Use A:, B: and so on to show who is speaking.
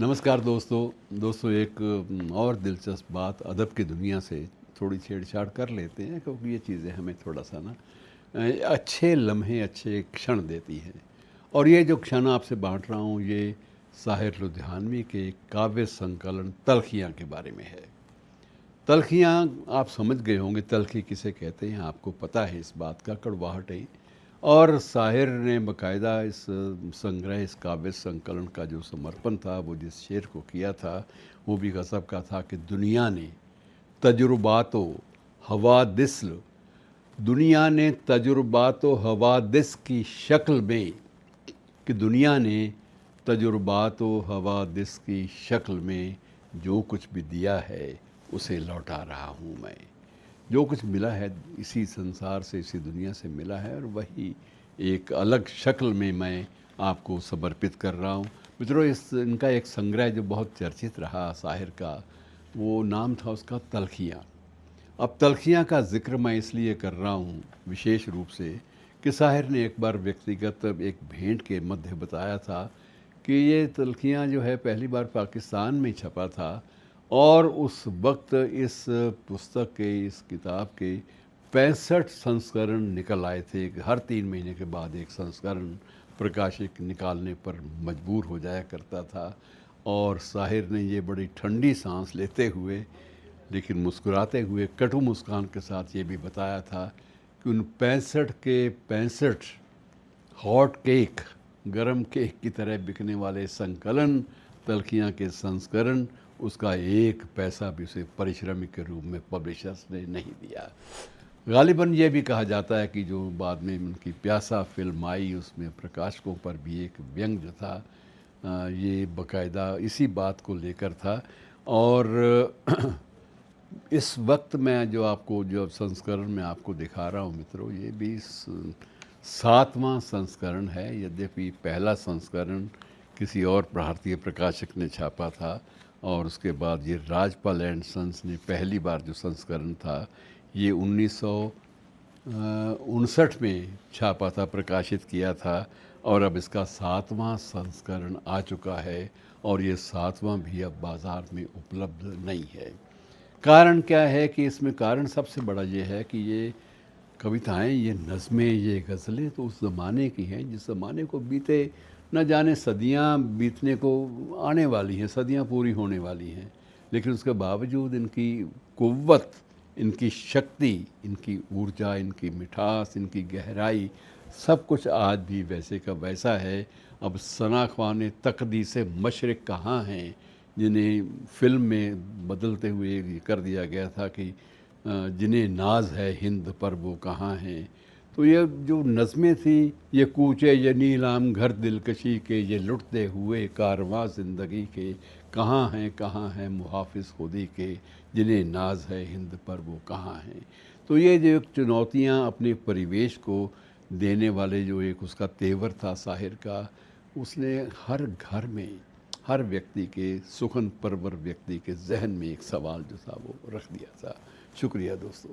A: नमस्कार दोस्तों एक और दिलचस्प बात अदब की दुनिया से थोड़ी छेड़छाड़ कर लेते हैं, क्योंकि ये चीज़ें हमें थोड़ा सा ना अच्छे लम्हे, अच्छे क्षण देती हैं। और ये जो क्षण आपसे बांट रहा हूँ, ये साहिर लुधियानवी के काव्य संकलन तल्खियाँ के बारे में है। तल्खियाँ आप समझ गए होंगे, तल्खी किसे कहते हैं आपको पता है इस बात का, कड़वाहट है। और साहिर ने बाकायदा इस संग्रह, इस काव्य संकलन का जो समर्पण था, वो जिस शेर को किया था, वो भी गज़ब का था कि हवादिस दुनिया ने तजुर्बात हवादिस की शक्ल में, कि दुनिया ने तजुर्बात हवादिस की शक्ल में जो कुछ भी दिया है उसे लौटा रहा हूँ मैं। जो कुछ मिला है इसी संसार से, इसी दुनिया से मिला है, और वही एक अलग शक्ल में मैं आपको समर्पित कर रहा हूँ। मित्रों, इनका एक संग्रह जो बहुत चर्चित रहा साहिर का, वो नाम था उसका तल्खियाँ। अब तल्खियाँ का जिक्र मैं इसलिए कर रहा हूँ विशेष रूप से कि साहिर ने एक बार व्यक्तिगत एक भेंट के मध्य बताया था कि ये तल्खियाँ जो है पहली बार पाकिस्तान में छपा था, और उस वक्त इस पुस्तक के, इस किताब के 65 संस्करण निकल आए थे। हर 3 महीने के बाद एक संस्करण प्रकाशित निकालने पर मजबूर हो जाया करता था। और साहिर ने ये बड़ी ठंडी सांस लेते हुए, लेकिन मुस्कुराते हुए, कटु मुस्कान के साथ ये भी बताया था कि उन 65 के 65 हॉट केक, गरम केक की तरह बिकने वाले संकलन तल्खियाँ के संस्करण, उसका एक पैसा भी उसे पारिश्रमिक के रूप में पब्लिशर्स ने नहीं दिया। गालिबन ये भी कहा जाता है कि जो बाद में उनकी प्यासा फिल्म आई, उसमें प्रकाशकों पर भी एक व्यंग जो था, ये बाकायदा इसी बात को लेकर था। और इस वक्त मैं जो संस्करण मैं आपको दिखा रहा हूँ मित्रों, ये भी 7वां संस्करण है। यद्यपि पहला संस्करण किसी और भारतीय प्रकाशक ने छापा था, और उसके बाद ये राजपाल एंड सन्स ने पहली बार जो संस्करण था, ये 1959 में छापा था, प्रकाशित किया था। और अब इसका 7वां संस्करण आ चुका है, और ये 7वां भी अब बाज़ार में उपलब्ध नहीं है। कारण क्या है कि इसमें कारण सबसे बड़ा ये है कि ये कविताएं, ये नज़में, ये गज़लें तो उस ज़माने की हैं जिस ज़माने को बीते न जाने सदियां बीतने को आने वाली हैं, सदियां पूरी होने वाली हैं। लेकिन उसके बावजूद इनकी कुव्वत, इनकी शक्ति, इनकी ऊर्जा, इनकी मिठास, इनकी गहराई, सब कुछ आज भी वैसे का वैसा है। अब सना ख्वाने तकदीस मशरिक़ कहाँ हैं, जिन्हें फ़िल्म में बदलते हुए ये कर दिया गया था कि जिन्हें नाज है हिंद पर वो कहाँ हैं। तो ये जो नज़में थी, ये कूचे ये नीलाम घर दिलकशी के, ये लुटते हुए कारवां ज़िंदगी के, कहाँ हैं मुहाफ़िज़ खुदी के, जिन्हें नाज है हिंद पर वो कहाँ हैं। तो ये जो एक चुनौतियाँ अपने परिवेश को देने वाले जो एक उसका तेवर था साहिर का, उसने हर घर में, हर व्यक्ति के, सुखन परवर व्यक्ति के जहन में एक सवाल जो था वो रख दिया था। शुक्रिया दोस्तों।